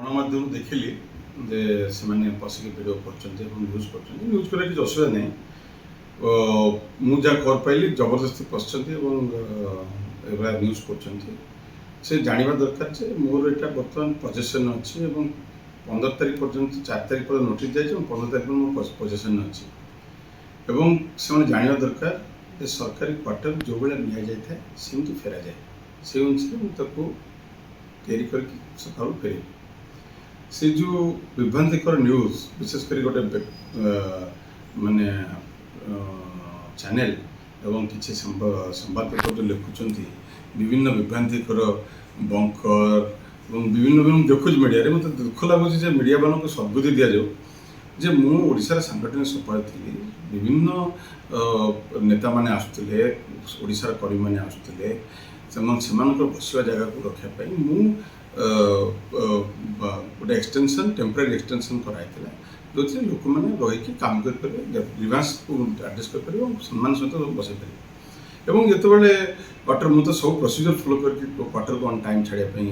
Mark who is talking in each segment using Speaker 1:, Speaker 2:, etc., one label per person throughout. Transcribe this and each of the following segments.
Speaker 1: ଗଣମାଧ୍ୟମ ଦେଖିଲି ଯେ ସେମାନେ ବସିକି ଭିଡ଼ିଓ କରୁଛନ୍ତି ଏବଂ ନ୍ୟୁଜ୍ କରୁଛନ୍ତି। ନ୍ୟୁଜ୍ କରିବା କିଛି ଅସୁବିଧା ନାହିଁ। ମୁଁ ଯାହା ଖବର ପାଇଲି ଜବରଦସ୍ତି ପଶିଛନ୍ତି ଏବଂ ଏଭଳିଆ ନ୍ୟୁଜ୍ କରୁଛନ୍ତି। ସେ ଜାଣିବା ଦରକାର ଯେ ମୋର ଏଇଟା ବର୍ତ୍ତମାନ ପଜେସନ୍ ଅଛି ଏବଂ 15 ତାରିଖ ପର୍ଯ୍ୟନ୍ତ 4 ତାରିଖ ପର୍ଯ୍ୟନ୍ତ ନୋଟିସ୍ ଯାଇଛି ଏବଂ 15 ତାରିଖ ମୋ ପଜେସନ୍ ଅଛି। ଏବଂ ସେମାନେ ଜାଣିବା ଦରକାର ଯେ ସରକାରୀ କ୍ୱାର୍ଟର ଯେଉଁଭଳିଆ ନିଆଯାଇଥାଏ ସେମିତି ଫେରାଯାଏ। ସେ ଅନୁସାରେ ମୁଁ ତାକୁ ତିଆରି କରିକି ସକାଳୁ ଫେରିବି। ସେ ଯେଉଁ ବିଭ୍ରାନ୍ତିକର ନ୍ୟୁଜ୍ ବିଶେଷ କରି ଗୋଟେ ମାନେ ଚ୍ୟାନେଲ୍ ଏବଂ କିଛି ସମ୍ବାଦପତ୍ର ଯେଉଁ ଲେଖୁଛନ୍ତି ବିଭିନ୍ନ ବିଭ୍ରାନ୍ତିକର ବଙ୍କର ଏବଂ ବିଭିନ୍ନ ଦେଖୁଛି ମିଡ଼ିଆରେ, ମୋତେ ଦୁଃଖ ଲାଗୁଛି ଯେ ମିଡ଼ିଆମାନଙ୍କୁ ସଦ୍ବୁଦ୍ଧି ଦିଆଯାଉ ଯେ ମୁଁ ଓଡ଼ିଶାର ସାଂଗଠନିକ ସମ୍ପାଦକ ଥିଲି। ବିଭିନ୍ନ ନେତାମାନେ ଆସୁଥିଲେ, ଓଡ଼ିଶାର କର୍ମୀମାନେ ଆସୁଥିଲେ, ସେମାନଙ୍କର ବସିବା ଜାଗାକୁ ରଖିବା ପାଇଁ ମୁଁ ଗୋଟେ ଏକ୍ସଟେନସନ୍ ଟେମ୍ପୋରାରୀ ଏକ୍ସଟେନସନ୍ କରାଯାଇଥିଲା, ଯେଉଁଥିରେ ଲୋକମାନେ ରହିକି କାମ କରିପାରିବେ, ଗ୍ରିଭାନ୍ସକୁ ଆଡ୍ରେସ୍ କରିପାରିବେ ଏବଂ ସମ୍ମାନ ସହିତ ବସାଇ ପାରିବେ। ଏବଂ ଯେତେବେଳେ କ୍ୱାର୍ଟର, ମୁଁ ତ ସବୁ ପ୍ରୋସିଜର୍ ଫଲୋ କରିକି କ୍ୱାର୍ଟରକୁ ଅନ୍ ଟାଇମ୍ ଛାଡ଼ିବା ପାଇଁ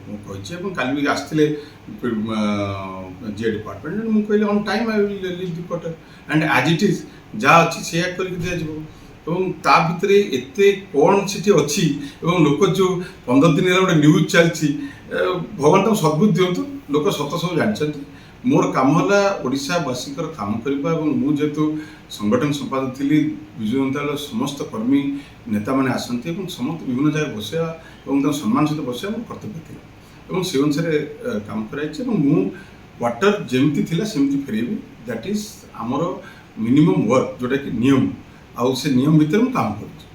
Speaker 1: ମୁଁ କହିଛି ଏବଂ କାଲି ବି ଆସିଥିଲେ ଜିଏ ଡିପାର୍ଟମେଣ୍ଟ। ମୁଁ କହିଲି on time I will leave the quarter and as it is ଯାହା ଅଛି ସେଇଆ କରିକି ଦିଆଯିବ। ଏବଂ ତା ଭିତରେ ଏତେ କ'ଣ ସେଠି ଅଛି ଏବଂ ଲୋକ ଯେଉଁ 15 ଦିନ ହେଲା ଗୋଟେ ନ୍ୟୁଜ୍ ଚାଲିଛି, ଭଗବାନ ତାଙ୍କୁ ସଦ୍ବୁଦ୍ଧି ଦିଅନ୍ତୁ। ଲୋକ ସତ ସବୁ ଜାଣିଛନ୍ତି। ମୋର କାମ ହେଲା ଓଡ଼ିଶାବାସୀଙ୍କର କାମ କରିବା ଏବଂ ମୁଁ ଯେହେତୁ ସଂଗଠନ ସମ୍ପାଦକ ଥିଲି, ବିଜୁ ଜନତା ଦଳର ସମସ୍ତ କର୍ମୀ ନେତାମାନେ ଆସନ୍ତି ଏବଂ ସମସ୍ତେ ବିଭିନ୍ନ ଜାଗାରେ ବସିବା ଏବଂ ତାଙ୍କ ସମ୍ମାନ ସହିତ ବସିବା ମୋର କର୍ତ୍ତବ୍ୟ ଥିଲା ଏବଂ ସେ ଅନୁସାରେ କାମ କରାଯାଇଛି। ଏବଂ ମୁଁ କ୍ୱାର୍ଟର ଯେମିତି ଥିଲା ସେମିତି ଫେରେଇବି। ଦ୍ୟାଟ୍ ଇଜ୍ ଆମର ମିନିମମ୍ ୱାର୍କ, ଯେଉଁଟାକି ନିୟମ, ଆଉ ସେ ନିୟମ ଭିତରେ ମୁଁ କାମ କରୁଛି।